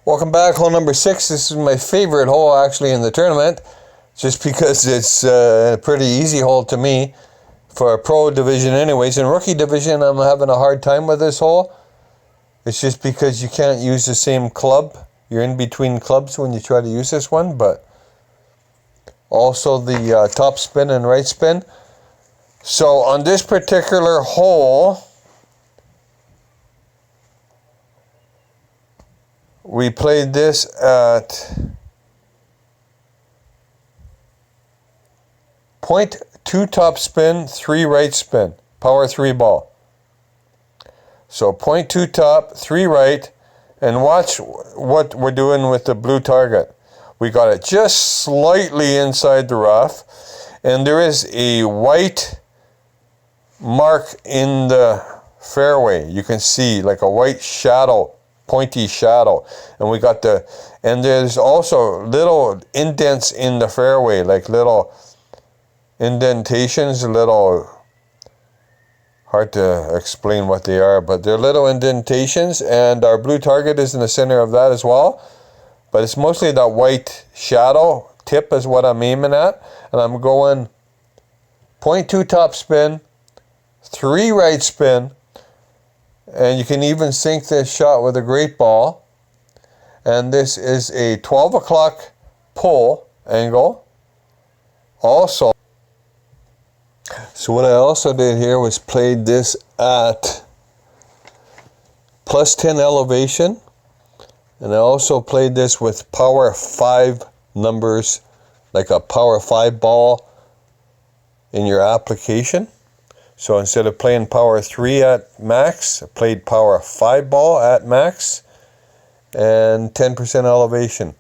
Welcome back, hole number 6. This is my favorite hole actually in the tournament, just because it's a pretty easy hole to me for a pro division anyways. In rookie division, I'm having a hard time with this hole. It's just because you can't use the same club. You're in between clubs when you try to use this one, but also the top spin and right spin. So on this particular hole, we played this at 0.2 top spin, 3 right spin, power 3 ball. So 0.2 top, 3 right, and watch what we're doing with the blue target. We got it just slightly inside the rough, and there is a white mark in the fairway. You can see like a white shadow, pointy shadow, and we got and there's also little indents in the fairway, like little indentations, hard to explain what they are, but they're little indentations, and our blue target is in the center of that as well, but it's mostly that white shadow tip is what I'm aiming at, and I'm going 0.2 top spin, 3 right spin, and you can even sink this shot with a great ball. And this is a 12 o'clock pull angle also. So what I also did here was played this at plus 10 elevation, and I also played this with power 5 numbers, like a power 5 ball in your application. So instead of playing power 3 at max, I played power 5 ball at max and 10% elevation.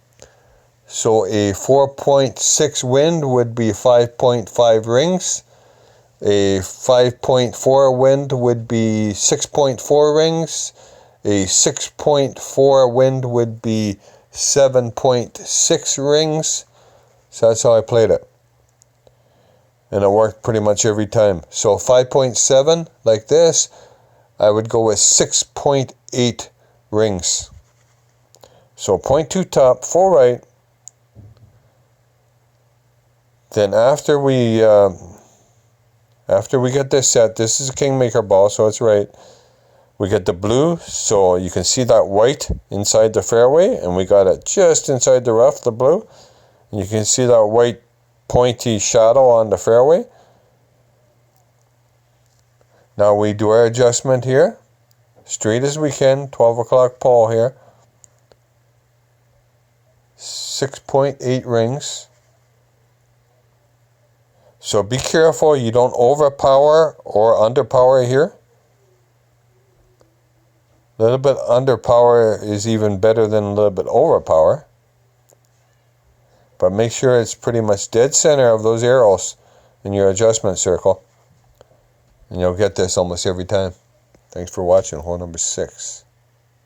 So a 4.6 wind would be 5.5 rings. A 5.4 wind would be 6.4 rings. A 6.4 wind would be 7.6 rings. So that's how I played it. And it worked pretty much every time. So 5.7 like this, I would go with 6.8 rings. So 0.2 top, 4 right. Then after we get this set, this is a kingmaker ball, so it's right. We get the blue, so you can see that white inside the fairway, and we got it just inside the rough, the blue. And you can see that white pointy shadow on the fairway. Now we do our adjustment here, straight as we can, 12 o'clock pull here. 6.8 rings. So be careful you don't overpower or underpower here. A little bit underpower is even better than a little bit overpower. But make sure it's pretty much dead center of those arrows in your adjustment circle. And you'll get this almost every time. Thanks for watching hole number 6.